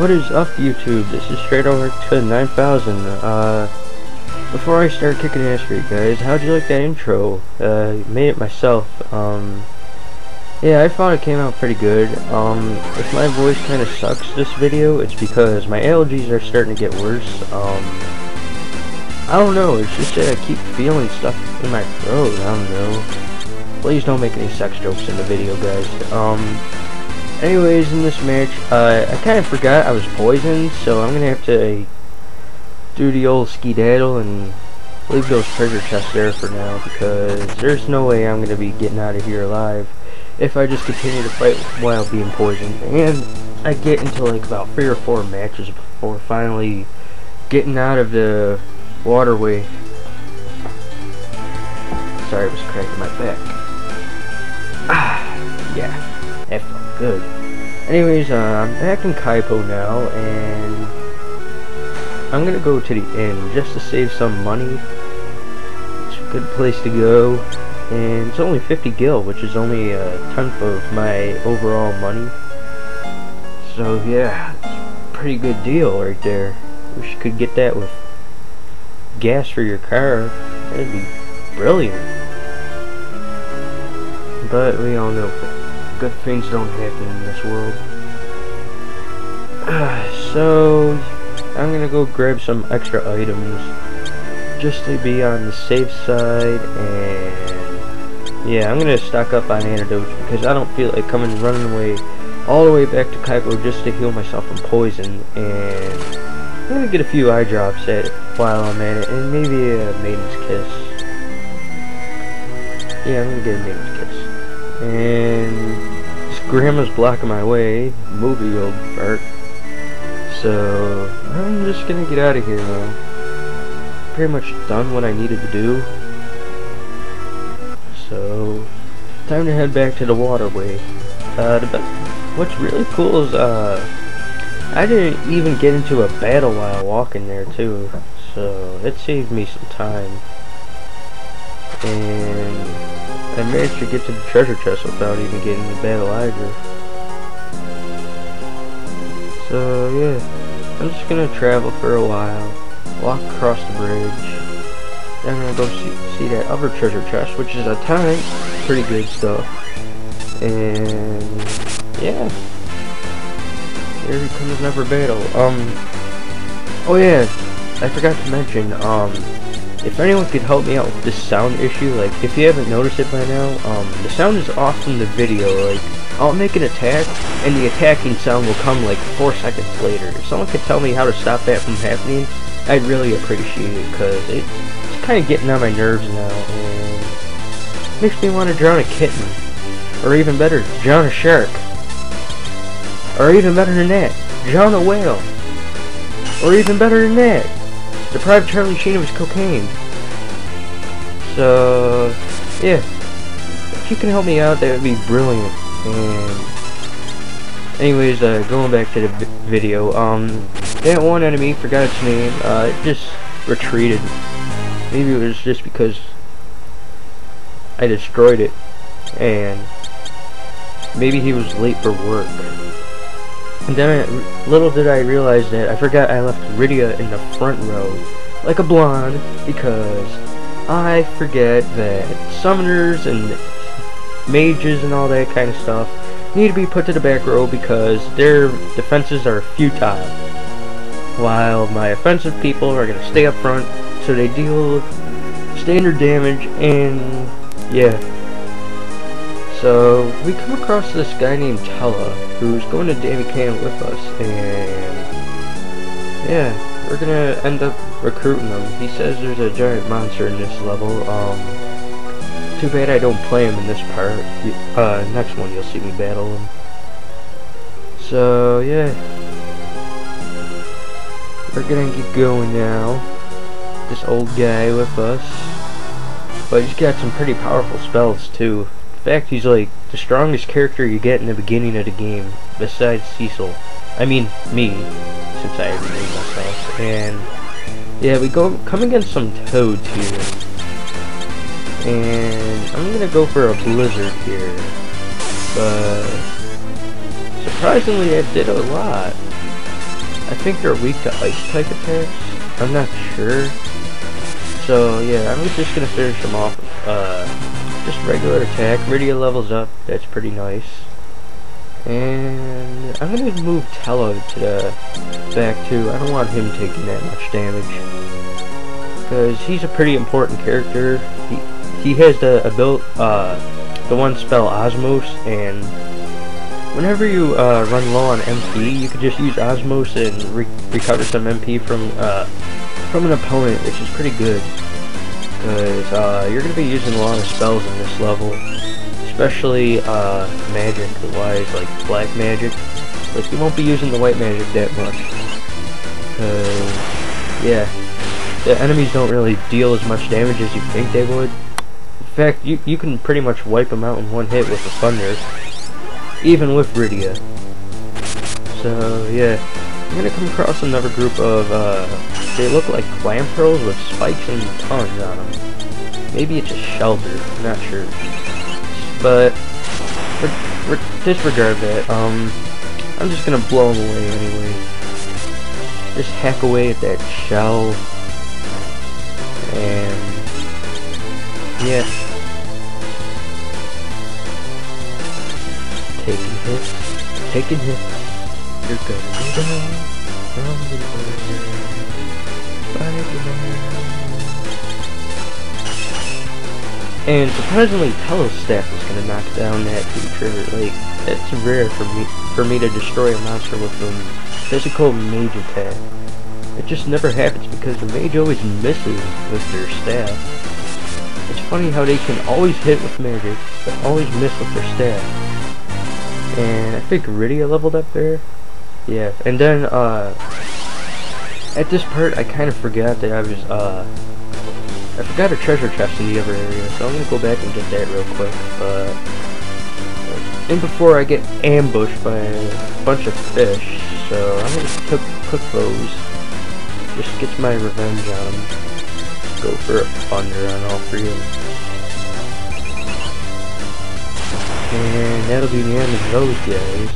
What is up, YouTube? This is Straight Over to 9000. Before I start kicking ass for you guys, how'd you like that intro? Made it myself. Yeah, I thought it came out pretty good. If my voice kind of sucks this video, it's because my allergies are starting to get worse. I don't know, it's just that I keep feeling stuff in my throat, I don't know. Please don't make any sex jokes in the video, guys. Anyways, in this match, I kind of forgot I was poisoned, so I'm gonna have to do the old skedaddle and leave those treasure chests there for now, because there's no way I'm gonna be getting out of here alive if I just continue to fight while being poisoned. And I get into like about 3 or 4 matches before finally getting out of the waterway. Sorry, I was cracking my back. Yeah. That felt good. Anyways, I'm back in Kaipo now, and I'm gonna go to the inn just to save some money. It's a good place to go, and it's only 50 gil, which is only a tenth of my overall money. So yeah, it's a pretty good deal right there. Wish you could get that with gas for your car. That'd be brilliant. But we all know good things don't happen in this world. So I'm gonna go grab some extra items just to be on the safe side, and yeah, I'm gonna stock up on antidotes because I don't feel like running away all the way back to Kaipo just to heal myself from poison. And I'm gonna get a few eye drops while I'm at it, and maybe a maiden's kiss. Yeah, I'm gonna get a maiden's kiss. And grandma's blocking my way, movie old fart. So I'm just gonna get out of here now. Pretty much done what I needed to do. So time to head back to the waterway. What's really cool is I didn't even get into a battle while walking there too, so it saved me some time. And I managed to get to the treasure chest without even getting the battle either. So yeah, I'm just gonna travel for a while, walk across the bridge, then I'm gonna go see that other treasure chest, which is a tank, pretty good stuff. And yeah, here comes another battle. Oh yeah, I forgot to mention, if anyone could help me out with this sound issue, like, if you haven't noticed it by now, the sound is off from the video. Like, I'll make an attack, and the attacking sound will come, like, 4 seconds later. If someone could tell me how to stop that from happening, I'd really appreciate it, because it's kind of getting on my nerves now, and makes me want to drown a kitten. Or even better, drown a shark. Or even better than that, drown a whale. Or even better than that, deprive Charlie Sheen of his cocaine. So yeah, if you can help me out, that would be brilliant. And anyways, going back to the video, that one enemy, forgot its name, it just retreated. Maybe it was just because I destroyed it, and maybe he was late for work. And then little did I realize that I forgot I left Rydia in the front row, like a blonde, because I forget that summoners and mages and all that kind of stuff need to be put to the back row because their defenses are futile, while my offensive people are going to stay up front so they deal standard damage. And yeah, so we come across this guy named Tella, who's going to Davy Can with us, and yeah, we're gonna end up recruiting him. He says there's a giant monster in this level. Too bad I don't play him in this part. Next one you'll see me battle him. So yeah, we're gonna get going now. This old guy with us, but he's got some pretty powerful spells too. In fact, he's like the strongest character you get in the beginning of the game, besides Cecil. I mean, me, since I renamed myself. And yeah, we come against some toads here, and I'm gonna go for a blizzard here. But surprisingly, it did a lot. I think they're weak to ice type attacks. I'm not sure. So yeah, I'm just gonna finish them off with just regular attack. Rydia levels up, that's pretty nice. And I'm gonna move Tello to the back too. I don't want him taking that much damage, because he's a pretty important character. He has the one spell Osmos, and whenever you run low on MP, you can just use Osmos and recover some MP from an opponent, which is pretty good, because you're gonna be using a lot of spells in this level. Especially magic wise, like black magic. Like, you won't be using the white magic that much, cause yeah, the enemies don't really deal as much damage as you think they would. In fact, you can pretty much wipe them out in one hit with the thunder, even with Rydia. So yeah, I'm gonna come across another group of they look like clam pearls with spikes and tongues on them. Maybe it's a shelter, I'm not sure. But disregard that. I'm just gonna blow them away anyway. Just hack away at that shell, and yeah, taking hits. You're gonna go down. And surprisingly, Tello's staff is gonna knock down that creature. Like, it's rare for me to destroy a monster with a physical mage attack. It just never happens because the mage always misses with their staff. It's funny how they can always hit with magic, but always miss with their staff. And I think Rydia leveled up there. Yeah, and then at this part, I kind of forgot that I forgot a treasure chest in the other area, so I'm gonna go back and get that real quick. And before I get ambushed by a bunch of fish, so I'm gonna cook those. Just get my revenge on them. Go for a thunder on all three of them. And that'll be the end of those guys.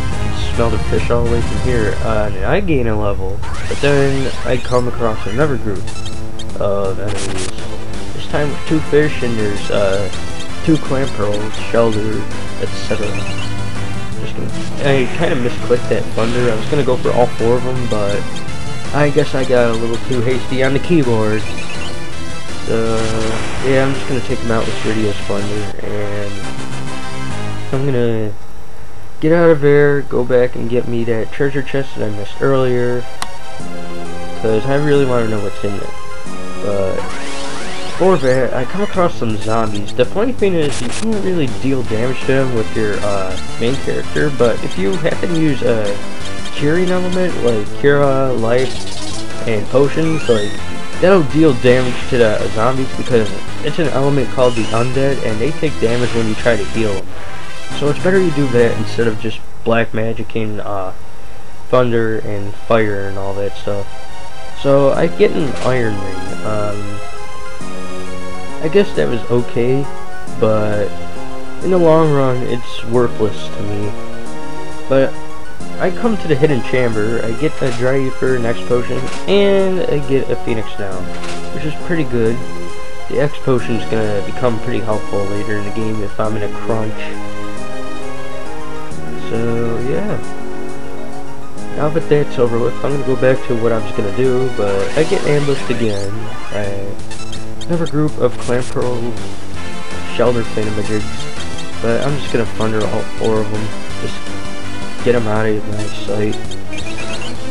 I can smell the fish all the way from here. And I gain a level, but then I come across another group of enemies. This time with 2 fish, and there's 2 clam pearls, shelter, etc. I kind of misclicked that thunder. I was gonna go for all 4 of them, but I guess I got a little too hasty on the keyboard. So yeah, I'm just gonna take them out with Rydia's thunder, and I'm gonna get out of there, go back and get me that treasure chest that I missed earlier, because I really want to know what's in there. But before that, I come across some zombies. The funny thing is, you can't really deal damage to them with your main character, but if you happen to use a curing element like Cura, Life, and Potions, like, that'll deal damage to the zombies, because it's an element called the Undead, and they take damage when you try to heal them. So it's better you do that instead of just black magicking thunder and fire and all that stuff. So I get an iron ring. I guess that was okay, but in the long run, it's worthless to me. But I come to the hidden chamber. I get a dry ether, an X potion, and I get a phoenix down, which is pretty good. The X potion is gonna become pretty helpful later in the game if I'm in a crunch. So yeah. Now that that's over with, I'm gonna go back to what I was gonna do, but I get ambushed again by another group of clam pearl shelter thinamajigs, but I'm just gonna thunder all 4 of them, just get them out of my sight.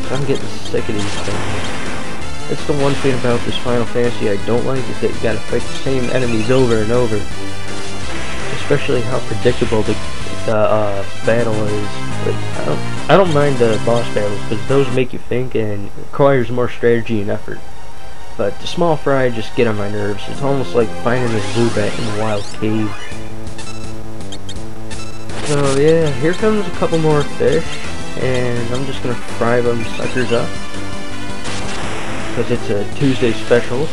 So I'm getting sick of these things. That's the one thing about this Final Fantasy I don't like, is that you gotta fight the same enemies over and over. Especially how predictable the battle is. Like, I don't mind the boss battles, because those make you think and requires more strategy and effort. But the small fry just get on my nerves. It's almost like finding a Zubat in a wild cave. So yeah, here comes a couple more fish, and I'm just gonna fry them suckers up, because it's a Tuesday special,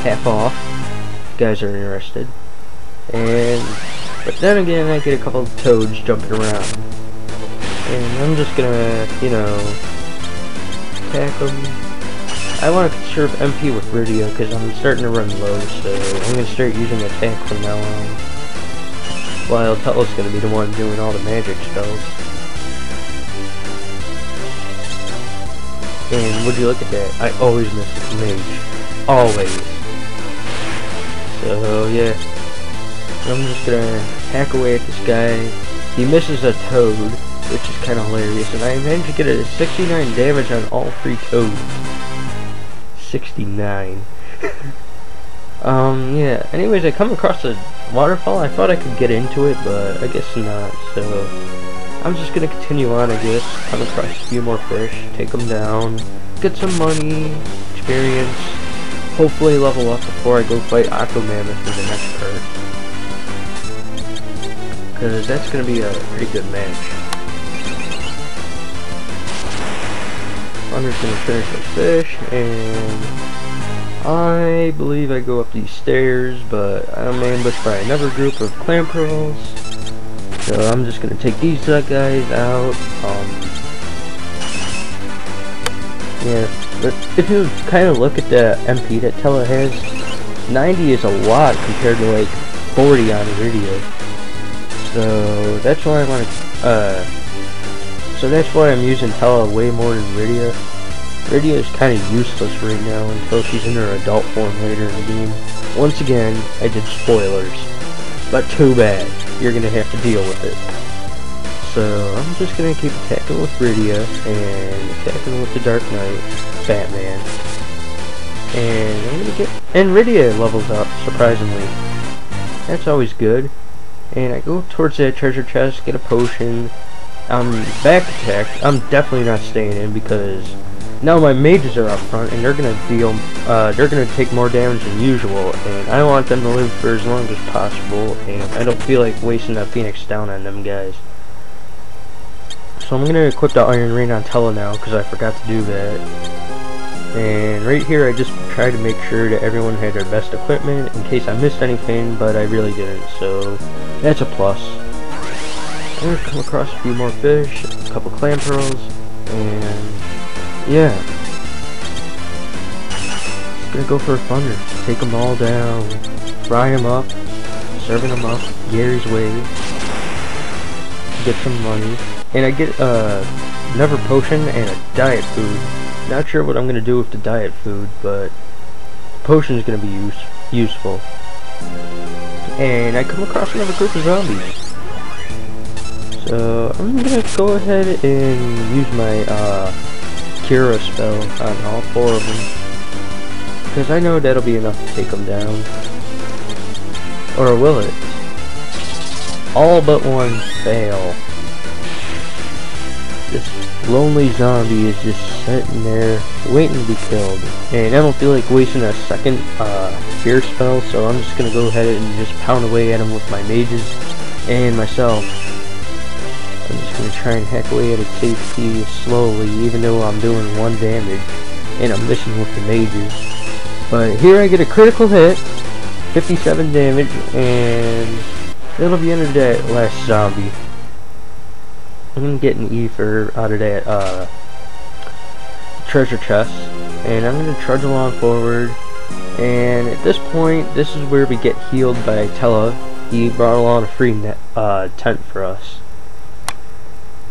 half off, if you guys are interested. But then again, I get a couple of toads jumping around. And I'm just gonna, you know, attack him. I want to conserve MP with Rydia because I'm starting to run low, so I'm gonna start using attack from now on. While Tella's gonna be the one doing all the magic spells. And would you look at that? I always miss the mage. Always. So yeah. I'm just gonna hack away at this guy. He misses a toad, which is kinda hilarious, and I managed to get a 69 damage on all 3 toads. 69. Yeah. Anyways, I come across a waterfall. I thought I could get into it, but I guess not, so I'm just gonna continue on, I guess. Come across a few more fish, take them down, get some money, experience, hopefully level up before I go fight Octo Mammoth for the next part. Because that's gonna be a pretty good match. I'm just gonna finish this fish, and I believe I go up these stairs, but I'm ambushed by another group of clam pearls. So I'm just gonna take these guys out. Yeah, but if you kind of look at the MP that Tella has, 90 is a lot compared to like 40 on Iridia. So that's why I want to. So that's why I'm using Tella way more than Iridia. Iridia is kind of useless right now until she's in her adult form later in the game. Once again, I did spoilers, but too bad. You're gonna have to deal with it. So I'm just gonna keep attacking with Iridia and attacking with the Dark Knight, Batman, and I'm gonna get. And Iridia levels up surprisingly. That's always good. And I go towards that treasure chest, get a potion. I'm back attacked. I'm definitely not staying in because now my mages are up front and they're gonna deal. They're gonna take more damage than usual, and I want them to live for as long as possible. And I don't feel like wasting that Phoenix down on them guys. So I'm gonna equip the Iron Ring on Tella now because I forgot to do that. And right here I just tried to make sure that everyone had their best equipment in case I missed anything, but I really didn't, so that's a plus. I'm gonna come across a few more fish, a couple clam pearls, and yeah. Just gonna go for a thunder, take them all down, fry them up, serving them up Gary's way, get some money, and I get another potion and a diet food. Not sure what I'm gonna do with the diet food, but the potion is gonna be useful. And I come across another group of zombies. So I'm gonna go ahead and use my Cura spell on all 4 of them, because I know that'll be enough to take them down. Or will it? All but one fail. This lonely zombie is just sitting there waiting to be killed, and I don't feel like wasting a second fear spell, so I'm just gonna go ahead and just pound away at him with my mages and myself. I'm just gonna try and hack away at its HP slowly, even though I'm doing 1 damage and I'm missing with the mages. But here I get a critical hit, 57 damage, and that'll be under that last zombie. I'm gonna get an ether out of that treasure chest, and I'm gonna trudge along forward. And at this point, this is where we get healed by Tella. He brought along a free tent for us.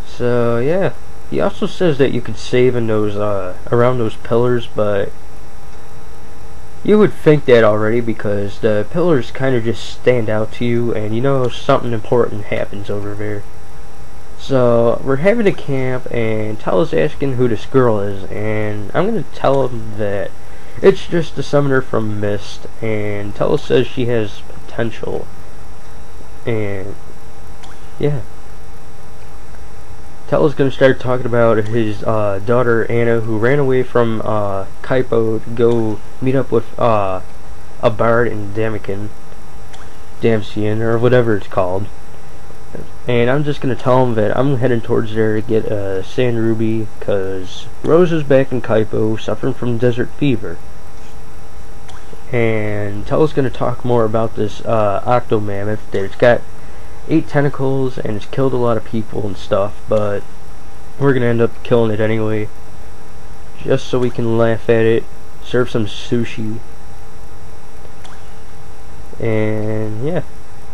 So yeah, he also says that you could save in those around those pillars, but you would think that already because the pillars kind of just stand out to you, and you know something important happens over there. So we're having a camp, and Tella's asking who this girl is, and I'm gonna tell him that it's just a summoner from Mist, and Tella says she has potential, and yeah. Tella's gonna start talking about his daughter Anna, who ran away from Kaipo to go meet up with a bard in Damcian, or whatever it's called. And I'm just gonna tell him that I'm heading towards there to get a sand ruby, cause Rose is back in Kaipo suffering from desert fever. And Tella's gonna talk more about this octo mammoth that it's got 8 tentacles and it's killed a lot of people and stuff, but We're gonna end up killing it anyway, just so we can laugh at it, serve some sushi, and yeah.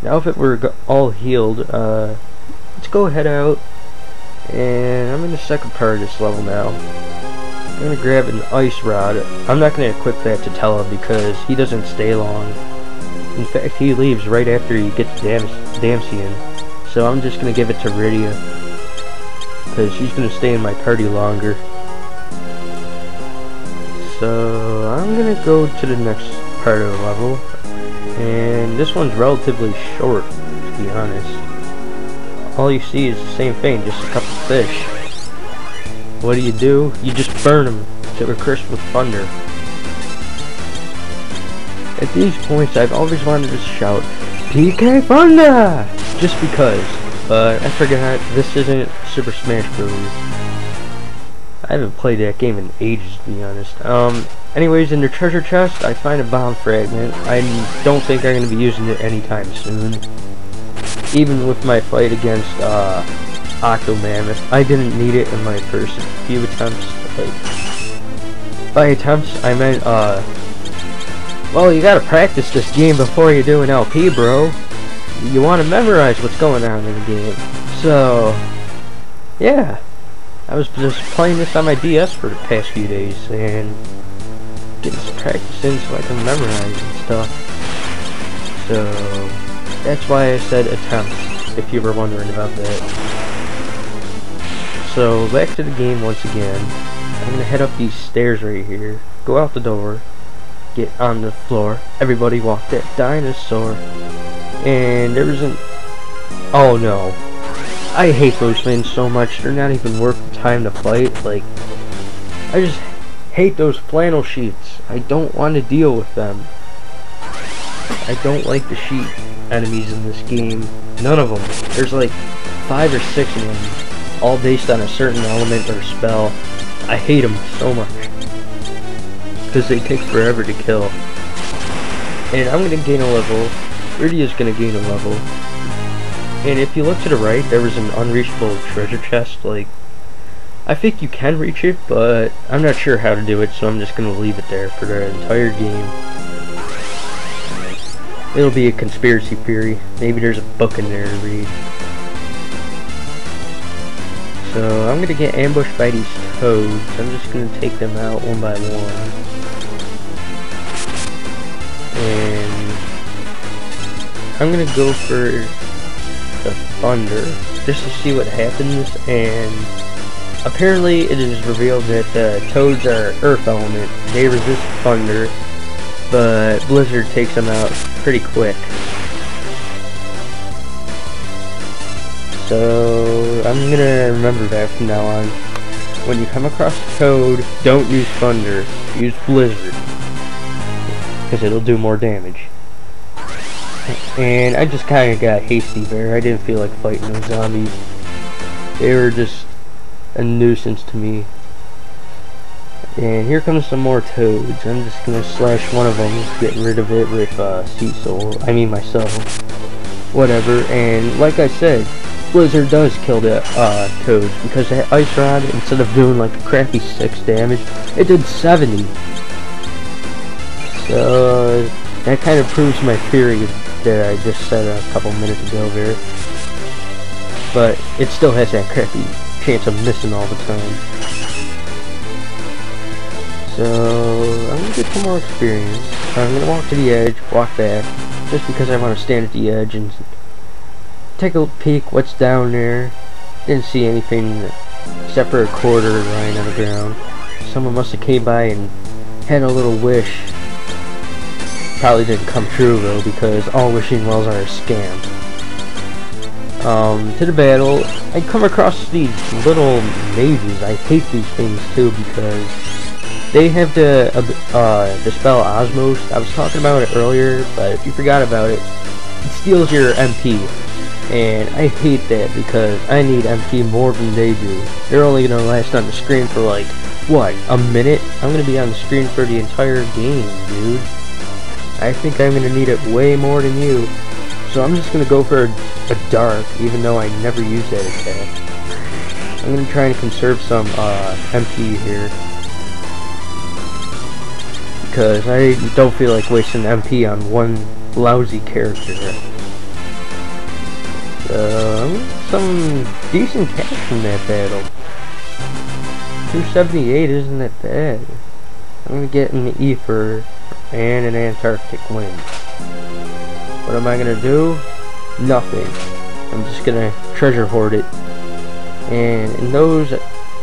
Now that we're all healed, let's go head out, and I'm in the second part of this level now. I'm gonna grab an ice rod. I'm not gonna equip that to Tella because he doesn't stay long. In fact, he leaves right after he gets Damsian. So I'm just gonna give it to Rydia, because she's gonna stay in my party longer. So I'm gonna go to the next part of the level, and this one's relatively short, to be honest. All you see is the same thing, just a couple fish. What do? You just burn them to a crisp with thunder. At these points, I've always wanted to shout, PK Thunder! Just because, but I forgot this isn't Super Smash Bros. I haven't played that game in ages, to be honest. Anyways, in the treasure chest, I find a bomb fragment. I don't think I'm going to be using it anytime soon. Even with my fight against Octomammoth, I didn't need it in my first few attempts. Like, by attempts, I meant, well, you gotta practice this game before you do an LP, bro. You want to memorize what's going on in the game. So, yeah. I was just playing this on my DS for the past few days and getting some practice in so I can memorize and stuff. So, that's why I said attempts, if you were wondering about that. So, back to the game once again. I'm gonna head up these stairs right here, go out the door, get on the floor, everybody walk that dinosaur, and there isn't... Oh no. I hate those things so much, they're not even worth the time to fight. Like, I just hate those flannel sheets. I don't want to deal with them. I don't like the sheet enemies in this game. None of them. There's like 5 or 6 of them, all based on a certain element or spell. I hate them so much, because they take forever to kill. And I'm going to gain a level, Rydia's going to gain a level, and if you look to the right, there was an unreachable treasure chest. Like, I think you can reach it, but I'm not sure how to do it, so I'm just going to leave it there for the entire game. It'll be a conspiracy theory. Maybe there's a book in there to read. So I'm gonna get ambushed by these toads. I'm just gonna take them out one by one. And I'm gonna go for the thunder just to see what happens. And apparently it is revealed that the toads are earth element. They resist thunder, but blizzard takes them out pretty quick. So I'm gonna remember that from now on. When you come across a toad, don't use thunder, use blizzard, because it'll do more damage. And I just kinda got hasty there. I didn't feel like fighting those zombies. They were just a nuisance to me. And here comes some more toads. I'm just gonna slash one of them, get rid of it with Cecil. I mean myself. Whatever. And like I said, Blizzard does kill the toads, because that ice rod, instead of doing like a crappy 6 damage, it did 70. So that kind of proves my theory that I just said a couple minutes ago there. But it still has that crappy chance of missing all the time. So I'm gonna get some more experience. I'm gonna walk to the edge, walk back, just because I want to stand at the edge and take a peek what's down there. Didn't see anything except for a quarter lying on the ground. Someone must have came by and had a little wish. Probably didn't come true though, because all wishing wells are a scam. To the battle, I come across these little mages. I hate these things too, because they have the spell Osmos. I was talking about it earlier, but if you forgot about it, it steals your MP. And I hate that, because I need MP more than they do. They're only gonna last on the screen for like, what, a minute? I'm gonna be on the screen for the entire game, dude. I think I'm gonna need it way more than you. So I'm just gonna go for a dark, even though I never use that attack. I'm gonna try and conserve some MP here, because I don't feel like wasting MP on one lousy character. Some decent cash from that battle. 278 isn't that bad. I'm gonna get an Ether and an Antarctic win. What am I gonna do? Nothing. I'm just gonna treasure hoard it. And in those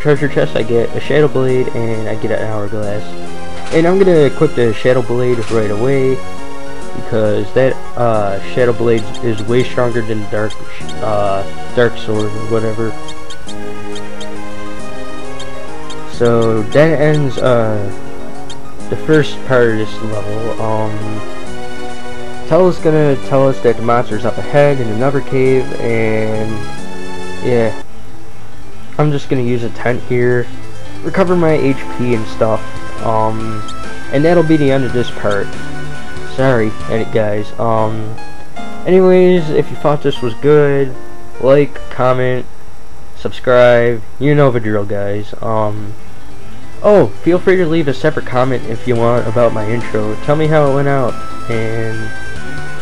treasure chests I get a Shadow Blade and I get an Hourglass. And I'm gonna equip the Shadow Blade right away, because that Shadow Blade is way stronger than Dark Sword or whatever. So that ends the first part of this level. Tel's gonna tell us that the monster's up ahead in another cave, and yeah, I'm just gonna use a tent here, recover my HP and stuff, and that'll be the end of this part. Sorry, edit guys. Anyways, if you thought this was good, like, comment, subscribe, you know the drill, guys. Oh, feel free to leave a separate comment if you want about my intro. Tell me how it went out. And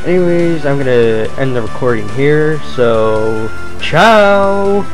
anyways, I'm gonna end the recording here, so ciao!